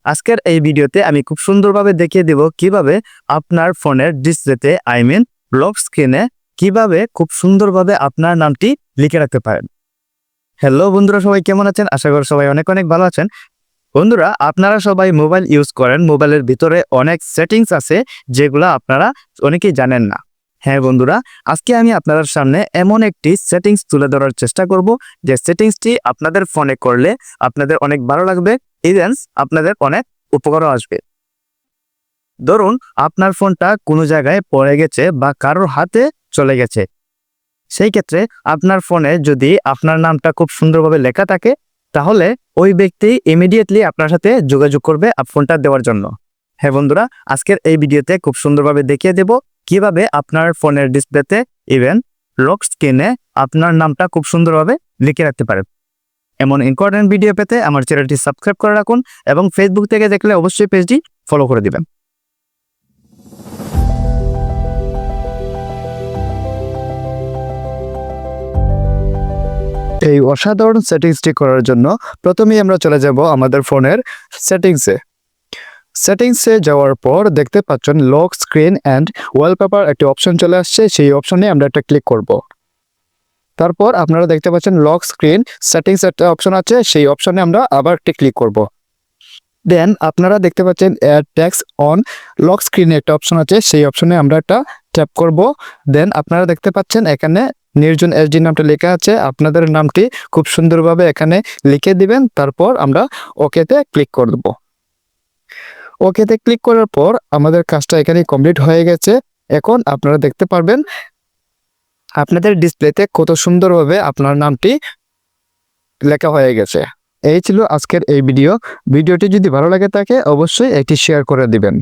আজকের এই ভিডিওতে আমি খুব সুন্দরভাবে দেখিয়ে দেব কিভাবে আপনার ফোনের ডিসপ্লেতে লক স্ক্রিনে কিভাবে খুব সুন্দরভাবে আপনার নামটি লিখে রাখতে পারেন। হ্যালো বন্ধুরা, সবাই কেমন আছেন? আশা করি সবাই অনেক অনেক ভালো আছেন। বন্ধুরা, আপনারা সবাই মোবাইল ইউজ করেন, মোবাইলের ভিতরে অনেক সেটিংস আছে যেগুলো আপনারা অনেকেই জানেন না। হ্যাঁ বন্ধুরা, আজকে আমি আপনাদের সামনে এমন একটি সেটিংস তুলে ধরার চেষ্টা করব যে সেটিংসটি আপনাদের ফোনে করলে আপনাদের অনেক ভালো লাগবে, ইভেন আপনাদের অনেক উপকারও আসবে। ধরুন আপনার ফোনটা কোনো জায়গায় পড়ে গেছে বা কারোর হাতে চলে গেছে, সেই ক্ষেত্রে আপনার ফোনে যদি আপনার নামটা খুব সুন্দরভাবে লেখা থাকে তাহলে ওই ব্যক্তি ইমিডিয়েটলি আপনার সাথে যোগাযোগ করবে ফোনটা দেওয়ার জন্য। হ্যাঁ বন্ধুরা, আজকের এই ভিডিওতে খুব সুন্দরভাবে দেখিয়ে দেব কিভাবে আপনার ফোনের ডিসপ্লেতে ইভেন লক স্ক্রিনে আপনার নামটা খুব সুন্দরভাবে লিখে রাখতে পারেন। এমন ইম্পর্টেন্ট ভিডিও পেতে আমার চ্যানেলটি সাবস্ক্রাইব করে রাখুন এবং ফেসবুক থেকে দেখলে অবশ্যই পেজটি ফলো করে দিবেন। এই অসাধারণ সেটিংসটি করার জন্য প্রথমেই আমরা চলে যাব আমাদের ফোনের সেটিংসে যাওয়ার পর দেখতে পাচ্ছেন লক স্ক্রিন অ্যান্ড ওয়ালপেপার একটি অপশন চলে আসছে। সেই অপশনে আমরা একটা ক্লিক করব। তারপর আপনারা দেখতে পাচ্ছেন লক স্ক্রিন সেটিংস একটা অপশন আছে, সেই অপশনে আমরা আবার একটি ক্লিক করব। দেন আপনারা দেখতে পাচ্ছেন অ্যাড টেক্সট অন লক স্ক্রিনে একটা অপশন আছে, সেই অপশনে আমরা একটা ট্যাপ করব। দেন আপনারা দেখতে পাচ্ছেন এখানে নির্জন এসডি নামটা লেখা আছে, আপনাদের নামটি খুব সুন্দরভাবে এখানে লিখে দিবেন। তারপর আমরা ওকেতে ক্লিক করব। ওকেতে ক্লিক করার পর আমাদের কাজটা এখানে কমপ্লিট হয়ে গেছে। এখন আপনারা দেখতে পারবেন আপনাদের ডিসপ্লেতে কত সুন্দরভাবে আপনার নামটি লেখা হয়ে গেছে। এই ছিল আজকের এই ভিডিওটি যদি ভালো লাগে থাকে অবশ্যই একটি শেয়ার করে দিবেন।